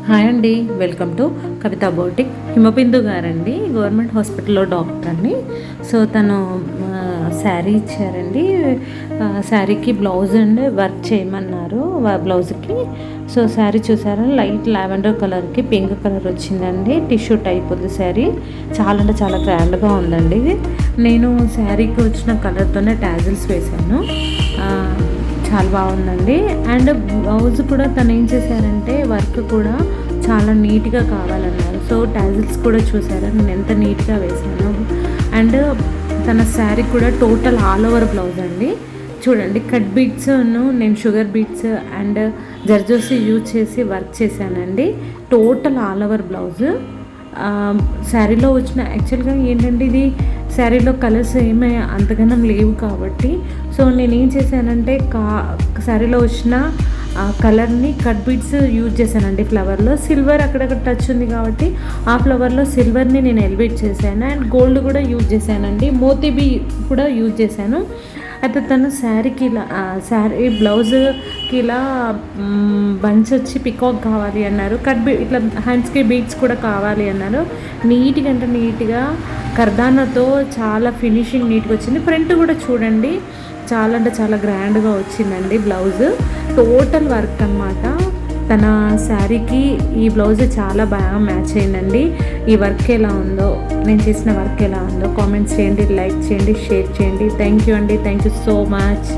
Hi అండి, welcome to Kavitha boutique. Himabindu గారండి, government హాస్పిటల్లో డాక్టర్ అండి. సో తను శారీ ఇచ్చారండి. శారీకి బ్లౌజ్ అండ్ వర్క్ చేయమన్నారు బ్లౌజ్కి. సో శారీ చూసారా, లైట్ లావెండర్ కలర్కి పింక్ కలర్ వచ్చిందండి. టిష్యూ టైప్ ఉంది శారీ. చాలా అంటే చాలా గ్రాండ్గా ఉందండి. నేను శారీకి వచ్చిన కలర్తోనే టాజిల్స్ వేశాను. చాలా బాగుందండి. అండ్ బ్లౌజ్ కూడా తను ఏం చేశారంటే వర్క్ కూడా చాలా నీట్గా కావాలన్నారు. సో టాజిల్స్ కూడా చూసారా నేను ఎంత నీట్గా వేసాను. అండ్ తన శారీ కూడా టోటల్ ఆల్ ఓవర్ బ్లౌజ్ అండి. చూడండి, కట్ బీడ్స్ నేను షుగర్ బీడ్స్ అండ్ జర్జోసి యూజ్ చేసి వర్క్ చేశానండి. Total all over blouse. శారీలో వచ్చిన యాక్చువల్గా ఏంటంటే ఇది శారీలో కలర్స్ ఏమీ అంతగానం లేవు కాబట్టి సో నేనేం చేశానంటే శారీలో వచ్చిన కలర్ని కట్ బీడ్స్ యూజ్ చేశానండి. ఫ్లవర్లో సిల్వర్ అక్కడక్కడ టచ్ ఉంది కాబట్టి ఆ ఫ్లవర్లో సిల్వర్ని నేను ఎలివేట్ చేశాను. అండ్ గోల్డ్ కూడా యూజ్ చేశానండి. మోతీబీ కూడా యూజ్ చేశాను. అయితే తను శారీకి ఇలా శారీ బ్లౌజ్కి ఇలా బంచ్ వచ్చి పికాక్ కావాలి అన్నారు. ఇట్లా హ్యాండ్స్కి బీడ్స్ కూడా కావాలి అన్నారు. నీట్గా అంటే నీట్గా కర్దానాతో చాలా ఫినిషింగ్ నీట్గా వచ్చింది. ఫ్రంట్ కూడా చూడండి, చాలా అంటే చాలా గ్రాండ్గా వచ్చిందండి బ్లౌజ్. టోటల్ వర్క్ అన్నమాట. తన శారీకి ఈ బ్లౌజ్ చాలా బాగా మ్యాచ్ అయిందండి. ఈ వర్క్ ఎలా ఉందో, నేను చేసిన వర్క్ ఎలా ఉందో కామెంట్స్ చేయండి, లైక్ చేయండి, షేర్ చేయండి. థ్యాంక్ యూ అండి, థ్యాంక్ యూ సో మచ్.